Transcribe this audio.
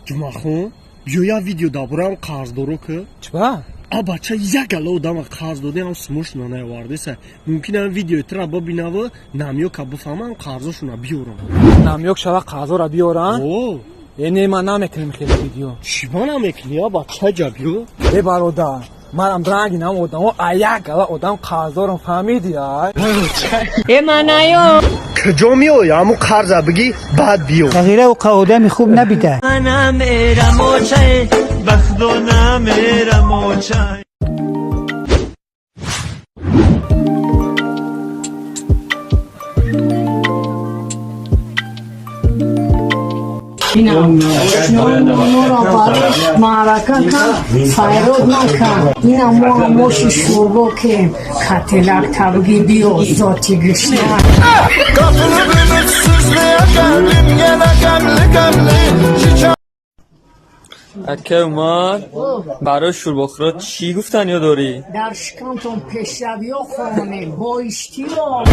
ҷумъахон биёя видео дабораам қарздоро ки чиба бача як ала одама қарз дода ам смошно наовардеса мумкин ам видеоитра бабинаву намёка бифаҳмам қарзошуна биёрам намёк шава қазора биёран о не ман намекунем хеле видео чиба намекунӣ бача ҷабё е бародар манам дранги намодам аяк ала одам қарздорам фаҳмидӣ منایو куҷо меоӣ ҳамун қарза бигӣ баъд биё تغییر او آدمی خوب نبیده منم میرم و چای بخدونم میرم و چای معرکه کن فیروز نکن این موشی شوربو که کتلک تبگی بیو ذاتی گشنه اکه اومد برای شوربخورا چی گفتن یا داری؟ در شکمتون پیشروی و خانه با اشتی و